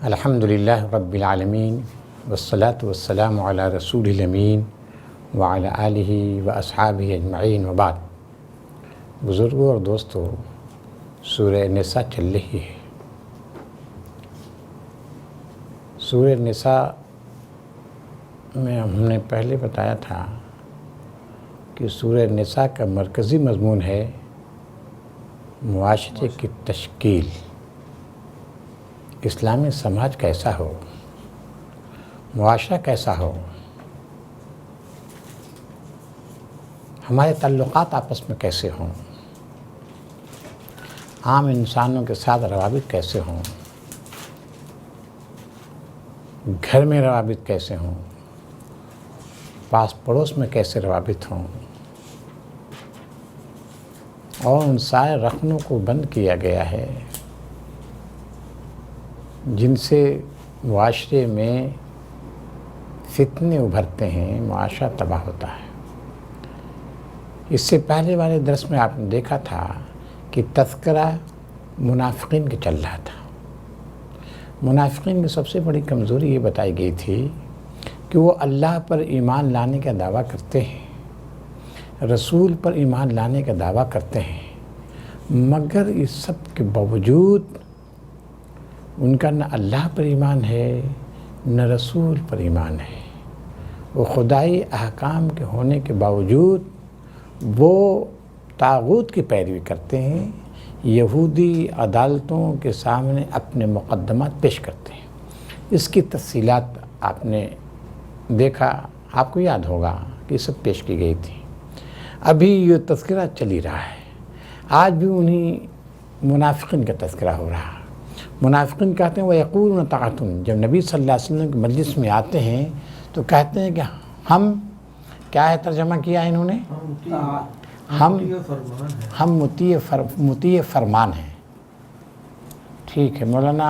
الحمدللہ رب العالمین والصلاة والسلام علی رسول الامین وعلی آلہ واصحابہ اجمعین وبعد۔ بزرگوں اور دوستو، سورہ نساء چل رہی ہے۔ سورہ نساء میں ہم نے پہلے بتایا تھا کہ سورہ نساء کا مرکزی مضمون ہے معاشرے کی تشکیل، اسلامی سماج کیسا ہو، معاشرہ کیسا ہو، ہمارے تعلقات آپس میں کیسے ہوں، عام انسانوں کے ساتھ روابط کیسے ہوں، گھر میں روابط کیسے ہوں، پاس پڑوس میں کیسے روابط ہوں، اور ان سارے رخنوں کو بند کیا گیا ہے جن سے معاشرے میں فتنے ابھرتے ہیں، معاشرہ تباہ ہوتا ہے۔ اس سے پہلے والے درس میں آپ نے دیکھا تھا کہ تذکرہ منافقین کا چل رہا تھا۔ منافقین کی سب سے بڑی کمزوری یہ بتائی گئی تھی کہ وہ اللہ پر ایمان لانے کا دعویٰ کرتے ہیں، رسول پر ایمان لانے کا دعویٰ کرتے ہیں، مگر اس سب کے باوجود ان کا نہ اللہ پر ایمان ہے نہ رسول پر ایمان ہے۔ وہ خدائی احکام کے ہونے کے باوجود وہ طاغوت کی پیروی کرتے ہیں، یہودی عدالتوں کے سامنے اپنے مقدمات پیش کرتے ہیں۔ اس کی تفصیلات آپ نے دیکھا، آپ کو یاد ہوگا کہ سب پیش کی گئی تھی۔ ابھی یہ تذکرہ چل ہی رہا ہے، آج بھی انہی منافقین کا تذکرہ ہو رہا ہے۔ منافقین کہتے ہیں وَيَقُولُونَ طَاعَةٌ، جب نبی صلی اللہ علیہ وسلم کی مجلس میں آتے ہیں تو کہتے ہیں کہ ہم، کیا ہے ترجمہ کیا انہوں نے؟ ہم مطیع فرمان ہیں۔ ٹھیک ہے، مولانا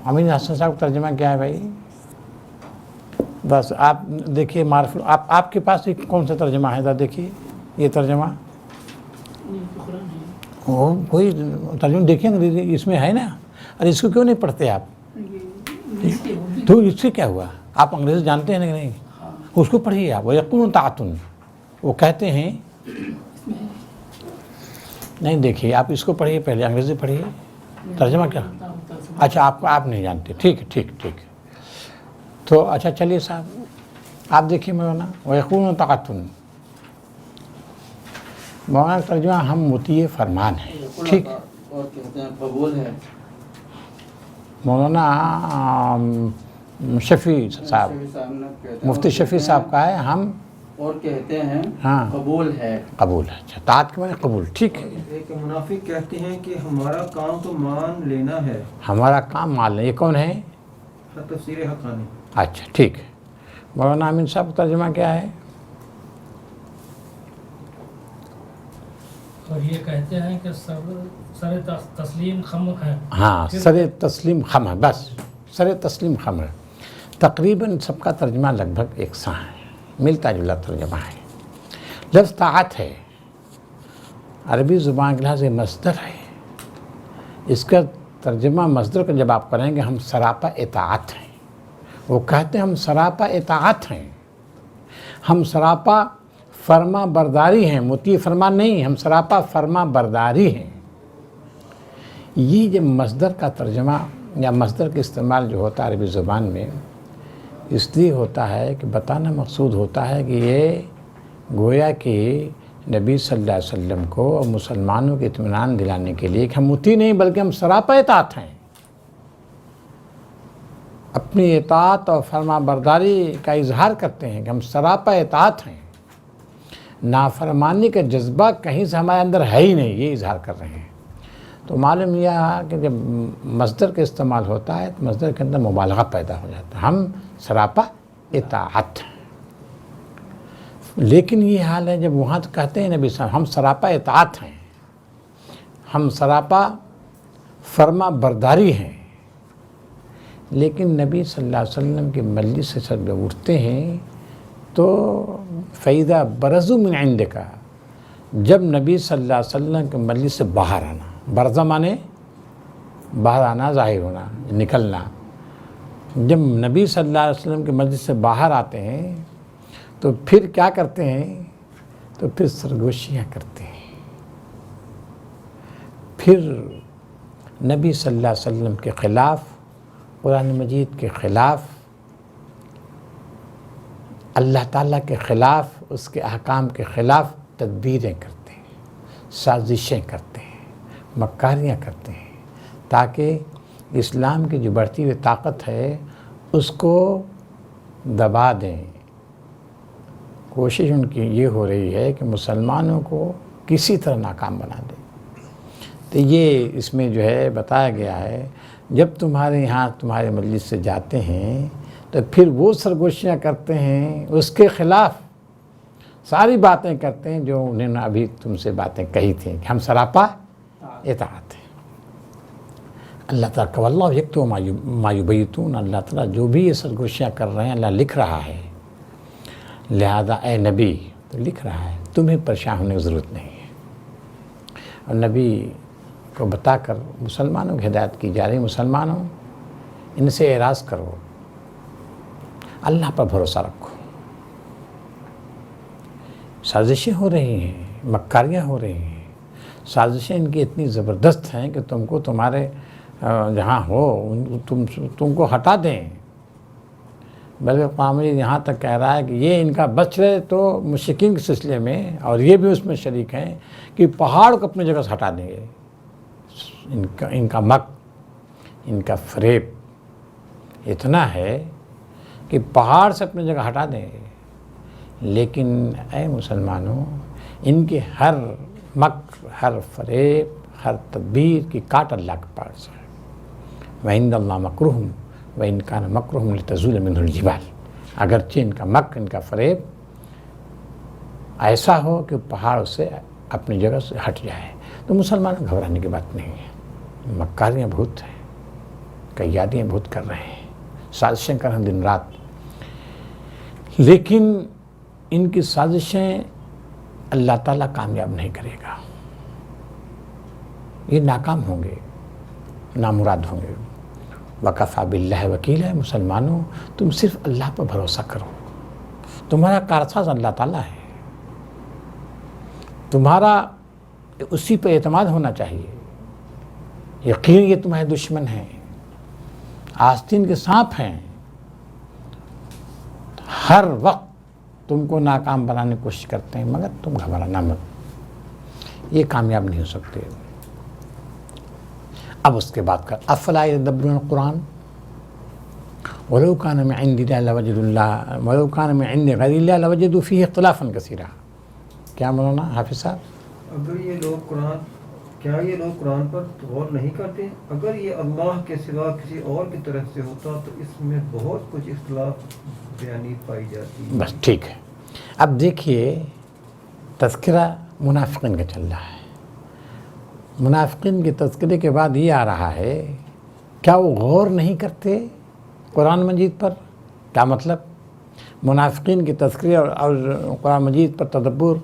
امین حسن صاحب کا ترجمہ کیا ہے بھائی؟ بس آپ دیکھیے، معرف آپ کے پاس کون سا ترجمہ ہے؟ دیکھیے یہ ترجمہ، کوئی ترجمہ دیکھیں نا، اس میں ہے نا۔ اور اس کو کیوں نہیں پڑھتے آپ؟ تو اس سے کیا ہوا؟ آپ انگریزی جانتے ہیں کہ نہیں؟ اس کو پڑھیے آپ۔ وَيَقُولُونَ طَاعَةٌ، وہ کہتے ہیں، نہیں دیکھیے آپ اس کو پڑھیے، پہلے انگریزی پڑھیے، ترجمہ کیا؟ اچھا آپ نہیں جانتے، ٹھیک ہے ٹھیک ٹھیک۔ تو اچھا چلیے صاحب آپ دیکھیے مولانا، وَيَقُولُونَ طَاعَةٌ، مولانا ترجمہ ہم مطیع فرمان ہیں، ٹھیک۔ اور کہتے ہیں قبول ہے۔ مولانا شفیع صاحب، مفتی شفیع صاحب کا ہے ہم، اور کہتے ہیں ہاں قبول ہے۔ قبول ہے، اچھا طاعت کے معنی قبول، ٹھیک ہے۔ ایک منافق کہتے ہیں کہ ہمارا کام تو مان لینا ہے، ہمارا کام مان لیں، یہ کون ہے؟ تفسیر حقانی۔ اچھا ٹھیک ہے۔ مولانا امین صاحب کا ترجمہ کیا ہے؟ اور یہ کہتے ہیں کہ سر تسلیم خم ہے۔ ہاں، سر تسلیم خم ہے، بس سر تسلیم خم ہے۔ تقریباً سب کا ترجمہ لگ بھگ یکساں ہے، ملتا جلا ترجمہ ہے۔ لفظ طاعت ہے، عربی زبان کے لحاظ سے مصدر ہے۔ اس کا ترجمہ مصدر کا جب آپ کریں گے، ہم سراپا اطاعت ہیں۔ وہ کہتے ہیں ہم سراپا اطاعت ہیں، ہم سراپا فرما برداری ہیں، مطیع فرمان نہیں، ہم سراپا فرما برداری ہیں۔ یہ جب مصدر کا ترجمہ یا مصدر کا استعمال جو ہوتا ہے عربی زبان میں، اس لیے ہوتا ہے کہ بتانا مقصود ہوتا ہے کہ یہ گویا کہ نبی صلی اللہ علیہ وسلم کو اور مسلمانوں کے اطمینان دلانے کے لیے کہ ہم مطیع نہیں بلکہ ہم سراپا اطاعت ہیں، اپنی اطاعت اور فرما برداری کا اظہار کرتے ہیں کہ ہم سراپا اطاعت ہیں، نافرمانی کا جذبہ کہیں سے ہمارے اندر ہے ہی نہیں، یہ اظہار کر رہے ہیں۔ تو معلوم یہ ہے کہ جب مصدر کا استعمال ہوتا ہے تو مصدر کے اندر مبالغہ پیدا ہو جاتا ہے، ہم سراپا اطاعت ہیں۔ لیکن یہ حال ہے جب وہاں تو کہتے ہیں نبی صاحب ہم سراپا اطاعت ہیں، ہم سراپا فرما برداری ہیں، لیکن نبی صلی اللہ علیہ وسلم کی مجلس سے جب اٹھتے ہیں تو فَإِذَا بَرَزُوا مِنْ عِنْدِكَ، جب نبی صلی اللہ علیہ وسلم کے مجلس سے باہر آنا، برزہ مانے باہر آنا، ظاہر ہونا، نکلنا، جب نبی صلی اللہ علیہ وسلم کے مجلس سے باہر آتے ہیں تو پھر کیا کرتے ہیں؟ تو پھر سرگوشیاں کرتے ہیں، پھر نبی صلی اللہ علیہ وسلم کے خلاف، قرآن مجید کے خلاف، اللہ تعالیٰ کے خلاف، اس کے احکام کے خلاف تدبیریں کرتے ہیں، سازشیں کرتے ہیں، مکاریاں کرتے ہیں، تاکہ اسلام کی جو بڑھتی ہوئی طاقت ہے اس کو دبا دیں۔ کوشش ان کی یہ ہو رہی ہے کہ مسلمانوں کو کسی طرح ناکام بنا دیں۔ تو یہ اس میں جو ہے بتایا گیا ہے، جب تمہارے یہاں تمہارے مجلس سے جاتے ہیں تو پھر وہ سرگوشیاں کرتے ہیں، اس کے خلاف ساری باتیں کرتے ہیں جو انہوں نے ابھی تم سے باتیں کہی تھیں کہ ہم سراپا اطاعت ہیں۔ اللہ تعالیٰ کہ واللہ یکتب ما یبیتون، اللہ تعالیٰ جو بھی یہ سرگوشیاں کر رہے ہیں اللہ لکھ رہا ہے، لہذا اے نبی تو لکھ رہا ہے، تمہیں پریشان ہونے کی ضرورت نہیں ہے۔ اور نبی کو بتا کر مسلمانوں کی ہدایت کی جا رہی، مسلمانوں ان سے اعراض کرو، اللہ پر بھروسہ رکھو۔ سازشیں ہو رہی ہیں، مکاریاں ہو رہی ہیں، سازشیں ان کی اتنی زبردست ہیں کہ تم کو تمہارے جہاں ہو تم کو ہٹا دیں، بلکہ قرآن یہاں تک کہہ رہا ہے کہ یہ ان کا بچ رہے تو مشرکین کے سلسلے میں، اور یہ بھی اس میں شریک ہیں کہ پہاڑ کو اپنی جگہ سے ہٹا دیں گے۔ ان کا مکر، ان کا فریب اتنا ہے کہ پہاڑ سے اپنی جگہ ہٹا دیں گے۔ لیکن اے مسلمانوں، ان کے ہر مکر، ہر فریب، ہر تدبیر کی کاٹ اللہ کے پاس ہے۔ وَعِندَ اللَّهِ مَكْرُهُمْ وَإِنْ كَانَ مَكْرُهُمْ لِتَزُولَ مِنْهُ الْجِبَالُ، اگرچہ ان کا مکر، ان کا فریب ایسا ہو کہ پہاڑ سے اپنی جگہ سے ہٹ جائے، تو مسلمان گھبرانے کی بات نہیں ہے۔ مکاریاں بہت ہیں، قیادیاں بہت کر رہے ہیں، سازشیں کر رہے ہیں دن رات، لیکن ان کی سازشیں اللہ تعالیٰ کامیاب نہیں کرے گا، یہ ناکام ہوں گے، نامراد ہوں گے۔ وَكَفَى بِاللَّهِ وَكِيلًا، مسلمانوں تم صرف اللہ پر بھروسہ کرو، تمہارا کارساز اللہ تعالیٰ ہے، تمہارا اسی پہ اعتماد ہونا چاہیے۔ یقین یہ تمہارے دشمن ہیں، آستین کے سانپ ہیں، ہر وقت تم کو ناکام بنانے کی کوشش کرتے ہیں، مگر تم گھبرانا مت، یہ کامیاب نہیں ہو سکتے۔ اب اس کے بعد کر افلا یدبرون القرآن ولو کان من عند اللہ لوجدوا اللہ ولو کان من عند غیر اللہ لوجدوا فیہ اختلافا کثیرا۔ کیا مولانا حافظ صاحب؟ اگر یہ لوگ قرآن پر غور نہیں کرتے، اگر یہ اللہ کے سوا کسی اور کی طرف سے ہوتا تو اس میں بہت کچھ اختلاف بیانی پائی جاتی ہے۔ بس ٹھیک ہے، اب دیکھیے تذکرہ منافقین کا چل رہا ہے، منافقین کے تذکرے کے بعد یہ آ رہا ہے، کیا وہ غور نہیں کرتے قرآن مجید پر؟ کیا مطلب؟ منافقین کے تذکرے اور قرآن مجید پر تدبر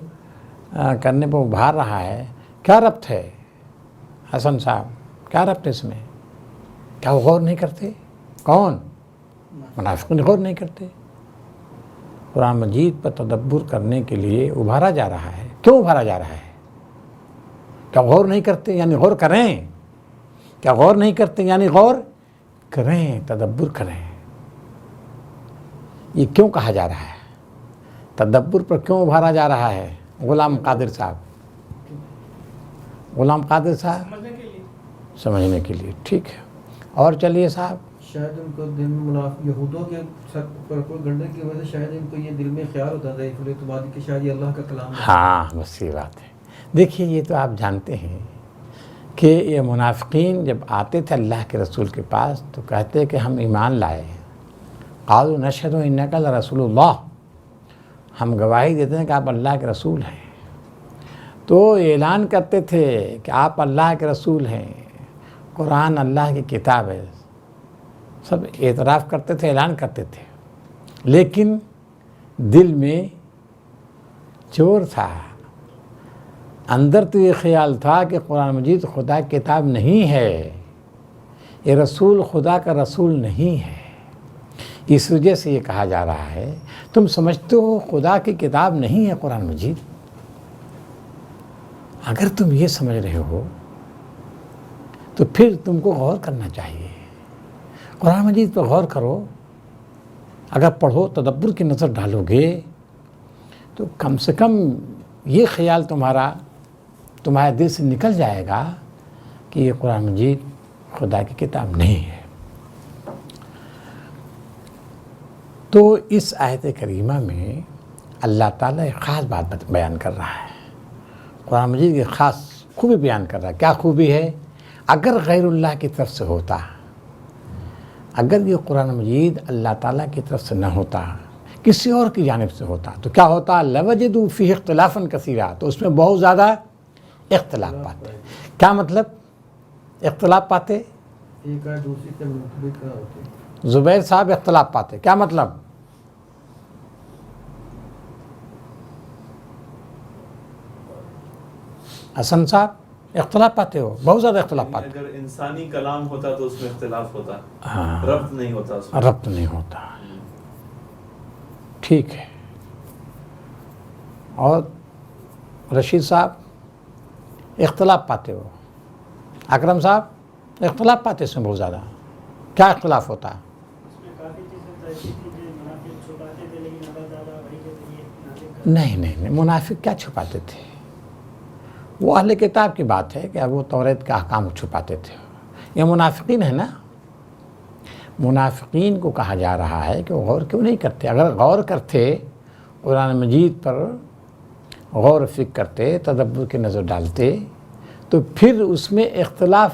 کرنے پر ابھار رہا ہے، کیا ربط ہے حسن صاحب؟ کیا ربط ہے اس میں؟ کیا وہ غور نہیں کرتے؟ کون؟ منافقین غور نہیں کرتے۔ قرآن مجید پر تدبر کرنے کے لیے ابھارا جا رہا ہے، کیوں ابھارا جا رہا ہے؟ کیا غور نہیں کرتے یعنی غور کریں؟ کیا غور نہیں کرتے یعنی غور کریں، تدبر کریں؟ یہ کیوں کہا جا رہا ہے؟ تدبر پر کیوں ابھارا جا رہا ہے؟ غلام قادر صاحب، غلام قادر صاحب سمجھنے کے لیے، ٹھیک ہے، اور چلیے صاحب۔ شاید ان کو دل میں یہودوں کے سر پر کوئی گنڈے کی وجہ سے شاید ان کو یہ دل میں خیال ہوتا تھا ضعیف الاعتمادی کہ شاید یہ اللہ کا کلام ہے۔ ہاں بس یہ بات ہے۔ دیکھیے یہ تو آپ جانتے ہیں کہ یہ منافقین جب آتے تھے اللہ کے رسول کے پاس تو کہتے کہ ہم ایمان لائے، قالوا نشہد انک لرسول اللہ، ہم گواہی دیتے ہیں کہ آپ اللہ کے رسول ہیں، تو اعلان کرتے تھے کہ آپ اللہ کے رسول ہیں، قرآن اللہ کی کتاب ہے، سب اعتراف کرتے تھے، اعلان کرتے تھے، لیکن دل میں چور تھا، اندر تو یہ خیال تھا کہ قرآن مجید خدا کی کتاب نہیں ہے، یہ رسول خدا کا رسول نہیں ہے، اس وجہ سے یہ کہا جا رہا ہے تم سمجھتے ہو خدا کی کتاب نہیں ہے قرآن مجید۔ اگر تم یہ سمجھ رہے ہو تو پھر تم کو غور کرنا چاہیے، قرآن مجید پر غور کرو، اگر پڑھو تدبر کی نظر ڈالو گے تو کم سے کم یہ خیال تمہارے دل سے نکل جائے گا کہ یہ قرآن مجید خدا کی کتاب نہیں ہے۔ تو اس آیت کریمہ میں اللہ تعالیٰ ایک خاص بات بیان کر رہا ہے، قرآن مجید کی خاص خوبی بیان کر رہا ہے۔ کیا خوبی ہے؟ اگر غیر اللہ کی طرف سے ہوتا، اگر یہ قرآن مجید اللہ تعالیٰ کی طرف سے نہ ہوتا، کسی اور کی جانب سے ہوتا تو کیا ہوتا؟ لوجدوا فیہ اختلافا کثیرا، تو اس میں بہت زیادہ اختلاف پاتے۔ کیا مطلب اختلاف پاتے؟ ایک آیت دوسری سے منطبق کیا ہوتی؟ زبیر صاحب اختلاف پاتے، کیا مطلب؟ حسن صاحب اختلاف پاتے ہو، بہت زیادہ اختلاف پاتے۔ اگر انسانی کلام ہوتا تو اس میں اختلاف ہوتا، ہاں، ربط نہیں ہوتا اس میں۔ ربط نہیں ہوتا، ٹھیک ہے۔ اور رشید صاحب اختلاف پاتے ہو، اکرم صاحب اختلاف پاتے اس میں بہت زیادہ۔ کیا اختلاف ہوتا؟ نہیں، منافق کیا چھپاتے تھے؟ وہ اہل کتاب کی بات ہے کہ اب وہ توریت کے احکام چھپاتے تھے، یہ منافقین ہے نا۔ منافقین کو کہا جا رہا ہے کہ وہ غور کیوں نہیں کرتے؟ اگر غور کرتے، قرآن مجید پر غور و فکر کرتے، تدبر کی نظر ڈالتے، تو پھر اس میں اختلاف،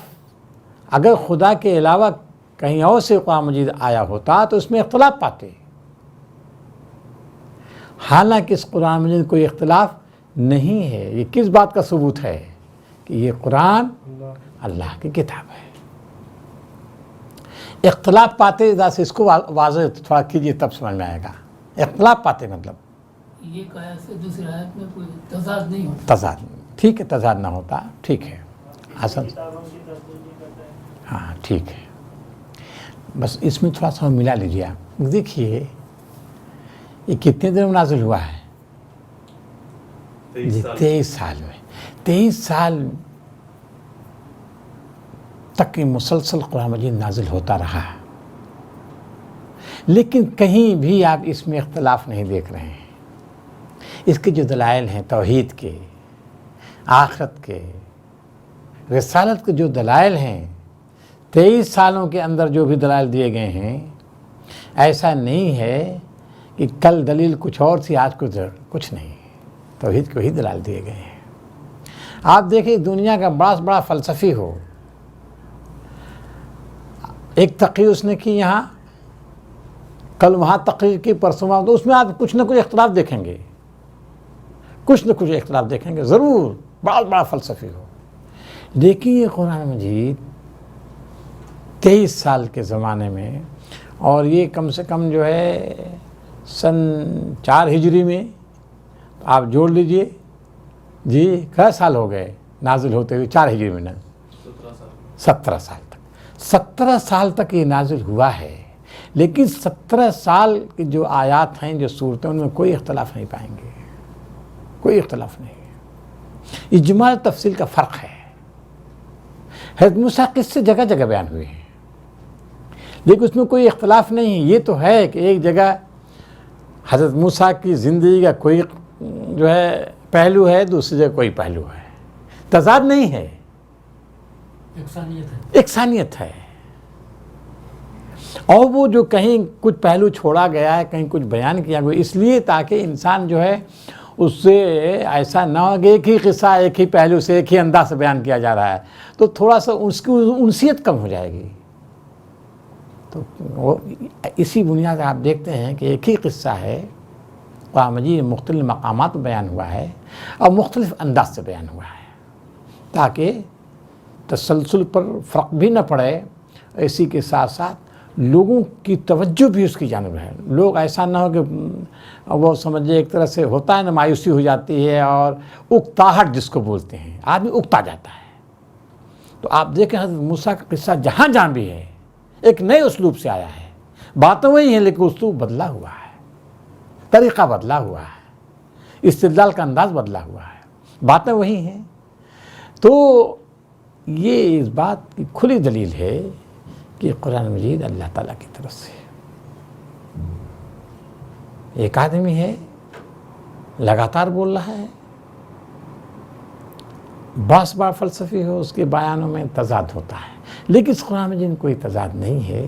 اگر خدا کے علاوہ کہیں اور سے قرآن مجید آیا ہوتا تو اس میں اختلاف پاتے۔ حالانکہ اس قرآن مجید کوئی اختلاف نہیں ہے۔ یہ کس بات کا ثبوت ہے؟ کہ یہ قرآن اللہ کی کتاب ہے۔ اختلاف پاتے، ذرا سے اس کو واضح تھوڑا کیجیے تب سمجھ میں آئے گا۔ اختلاف پاتے مطلب یہ آیت سے دوسری آیت میں کوئی تضاد نہیں ہوتا۔ تضاد، ٹھیک ہے، تضاد نہ ہوتا، ٹھیک ہے حسن، ہاں ٹھیک ہے۔ بس اس میں تھوڑا سا ملا لیجیے آپ۔ دیکھیے یہ کتنے دن میں نازل ہوا ہے؟ 23 سال میں، 23 سال تک یہ مسلسل قرآن مجید نازل ہوتا رہا، لیکن کہیں بھی آپ اس میں اختلاف نہیں دیکھ رہے ہیں۔ اس کے جو دلائل ہیں توحید کے، آخرت کے، رسالت کے جو دلائل ہیں، 23 سالوں کے اندر جو بھی دلائل دیے گئے ہیں، ایسا نہیں ہے کہ کل دلیل کچھ اور تھی آج کچھ نہیں، توحید کو ہی دلائل دیے گئے ہیں۔ آپ دیکھیں دنیا کا بڑا فلسفی ہو، ایک تقریر اس نے کی یہاں، کل وہاں تقریر کی، پرسوں وہاں، تو اس میں آپ کچھ نہ کچھ اختلاف دیکھیں گے، کچھ نہ کچھ اختلاف دیکھیں گے ضرور، بڑا فلسفی ہو۔ لیکن یہ قرآن مجید 23 سال کے زمانے میں، اور یہ کم سے کم جو ہے سن 4 ہجری میں، آپ جوڑ لیجئے جی، کیا سال ہو گئے نازل ہوتے ہوئے؟ 4 ہجری میں، 17 سال تک، 17 سال تک یہ نازل ہوا ہے۔ لیکن 17 سال کی جو آیات ہیں، جو صورتیں، ان میں کوئی اختلاف نہیں پائیں گے، کوئی اختلاف نہیں ہے۔ اجمال تفصیل کا فرق ہے۔ حضرت موسیٰ قصے جگہ جگہ بیان ہوئے ہیں، لیکن اس میں کوئی اختلاف نہیں ہے۔ یہ تو ہے کہ ایک جگہ حضرت موسیٰ کی زندگی کا کوئی جو ہے پہلو ہے، دوسری جگہ کوئی پہلو ہے، تضاد نہیں ہے، یکسانیت ہے۔ اور وہ جو کہیں کچھ پہلو چھوڑا گیا ہے، کہیں کچھ بیان کیا گیا، اس لیے تاکہ انسان جو ہے اس سے ایسا نہ ہو کہ ایک ہی قصہ ایک ہی پہلو سے ایک ہی انداز سے بیان کیا جا رہا ہے، تو تھوڑا سا اس کی انسیت کم ہو جائے گی۔ تو وہ اسی بنیاد پر آپ دیکھتے ہیں کہ ایک ہی قصہ ہے، قرآن مجید مختلف مقامات پر بیان ہوا ہے اور مختلف انداز سے بیان ہوا ہے، تاکہ تسلسل پر فرق بھی نہ پڑے، اسی کے ساتھ ساتھ لوگوں کی توجہ بھی اس کی جانب ہے. لوگ ایسا نہ ہو کہ وہ سمجھے ایک طرح سے ہوتا ہے نا, مایوسی ہو جاتی ہے اور اکتاہٹ جس کو بولتے ہیں, آدمی اکتا جاتا ہے. تو آپ دیکھیں حضرت موسیٰ کا قصہ جہاں جہاں بھی ہے ایک نئے اسلوب سے آیا ہے. باتیں وہی ہیں لیکن اسلوب بدلا ہوا ہے, طریقہ بدلا ہوا ہے, استدلال کا انداز بدلا ہوا ہے, باتیں وہی ہیں. تو یہ اس بات کی کھلی دلیل ہے کہ قرآن مجید اللہ تعالیٰ کی طرف سے. ایک آدمی ہے لگاتار بول رہا ہے, باس بار فلسفی ہو, اس کے بیانوں میں تضاد ہوتا ہے, لیکن اس قرآن مجید میں کوئی تضاد نہیں ہے.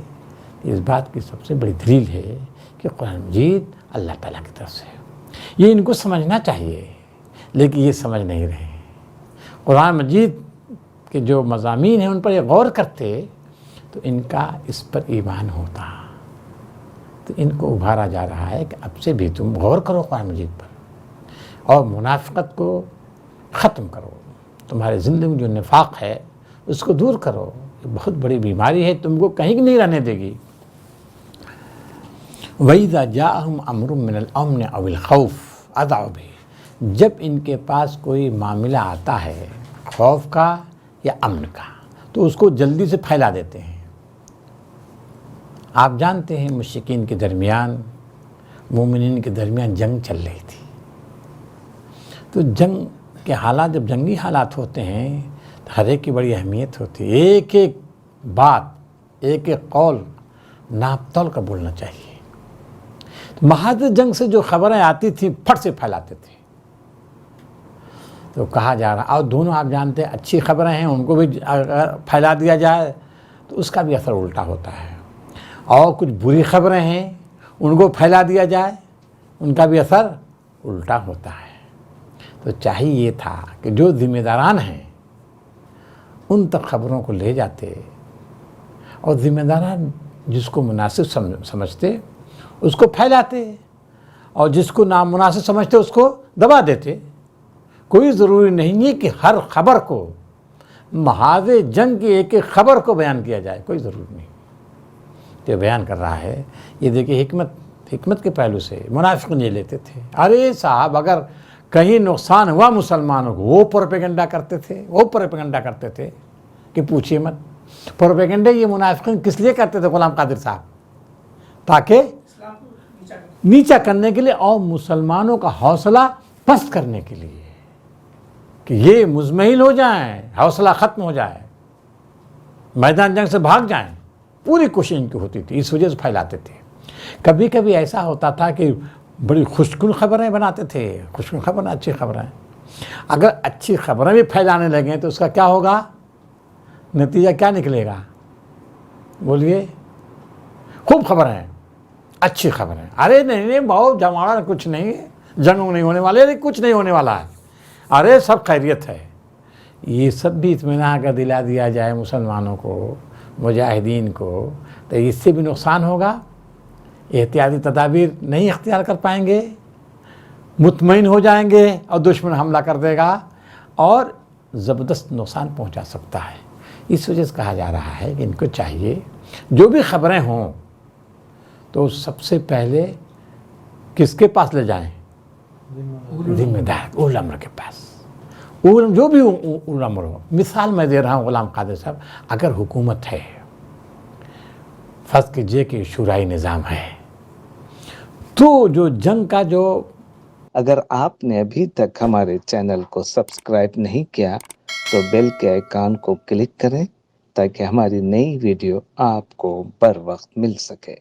اس بات کی سب سے بڑی دلیل ہے کہ قرآن مجید اللہ تعالیٰ کی طرف سے ہے. یہ ان کو سمجھنا چاہیے لیکن یہ سمجھ نہیں رہے. قرآن مجید کے جو مضامین ہیں ان پر یہ غور کرتے تو ان کا اس پر ایمان ہوتا. تو ان کو ابھارا جا رہا ہے کہ اب سے بھی تم غور کرو قرآن مجید پر اور منافقت کو ختم کرو. تمہارے زندگی میں جو نفاق ہے اس کو دور کرو. یہ بہت بڑی بیماری ہے, تم کو کہیں نہیں رہنے دے گی. وَإِذَا جَاءَهُمْ أَمْرٌ مِّنَ الْأَمْنِ أَوِ الْخَوْفِ أَذَاعُوا بِهِ. جب ان کے پاس کوئی معاملہ آتا ہے خوف کا یا امن کا تو اس کو جلدی سے پھیلا دیتے ہیں. آپ جانتے ہیں مشرکین کے درمیان مومنین کے درمیان جنگ چل رہی تھی. تو جنگ کے حالات, جب جنگی حالات ہوتے ہیں تو ہر ایک کی بڑی اہمیت ہوتی ہے. ایک ایک بات, ایک ایک قول ناپ تول کا بولنا چاہیے. محاذ جنگ سے جو خبریں آتی تھیں پھٹ سے پھیلاتے تھے. تو کہا جا رہا, اور دونوں آپ جانتے ہیں اچھی خبریں ہیں ان کو بھی اگر پھیلا دیا جائے تو اس کا بھی اثر الٹا ہوتا ہے, اور کچھ بری خبریں ہیں ان کو پھیلا دیا جائے ان کا بھی اثر الٹا ہوتا ہے. تو چاہیے یہ تھا کہ جو ذمہ داران ہیں ان تک خبروں کو لے جاتے اور ذمہ داران جس کو مناسب سمجھتے اس کو پھیلاتے اور جس کو نامناسب سمجھتے اس کو دبا دیتے. کوئی ضروری نہیں ہے کہ ہر خبر کو محاذ جنگ کی ایک ایک خبر کو بیان کیا جائے, کوئی ضروری نہیں. جو بیان کر رہا ہے یہ دیکھیے حکمت کے پہلو سے منافقین یہ لیتے تھے. ارے صاحب اگر کہیں نقصان ہوا مسلمانوں کو وہ پروپیگنڈا کرتے تھے کہ پوچھیے مت. پروپیگنڈا یہ منافقین کس لیے کرتے تھے غلام قادر صاحب؟ تاکہ نیچا کرنے کے لیے اور مسلمانوں کا حوصلہ پست کرنے کے لیے کہ یہ مزمحل ہو جائیں, حوصلہ ختم ہو جائے, میدان جنگ سے بھاگ جائیں. پوری کوشش ان کی ہوتی تھی, اس وجہ سے پھیلاتے تھے. کبھی کبھی ایسا ہوتا تھا کہ بڑی خوشکن خبریں بناتے تھے, خوشکن خبریں, اچھی خبریں. اگر اچھی خبریں بھی پھیلانے لگیں تو اس کا کیا ہوگا, نتیجہ کیا نکلے گا؟ بولیے. خوب خبریں, اچھی خبریں, ارے نہیں بہت جماڑا کچھ نہیں, جنگ نہیں ہونے والے, ارے کچھ نہیں ہونے والا ہے, ارے سب خیریت ہے. یہ سب بھی اطمینان اگر دلا دیا جائے مسلمانوں کو, مجاہدین کو, تو اس سے بھی نقصان ہوگا. احتیاطی تدابیر نہیں اختیار کر پائیں گے, مطمئن ہو جائیں گے اور دشمن حملہ کر دے گا اور زبردست نقصان پہنچا سکتا ہے. اس وجہ سے کہا جا رہا ہے کہ ان کو چاہیے جو بھی خبریں ہوں تو سب سے پہلے کس کے پاس لے جائیں؟ ذمہ دار اول امر کے پاس. جو بھی اول امر ہو. مثال میں دے رہا ہوں غلام قادر صاحب, اگر حکومت ہے, فرض کیجئے کہ شورائی نظام ہے, تو جو جنگ کا جو اگر آپ نے ابھی تک ہمارے چینل کو سبسکرائب نہیں کیا تو بیل کے آئیکن کو کلک کریں تاکہ ہماری نئی ویڈیو آپ کو بر وقت مل سکے.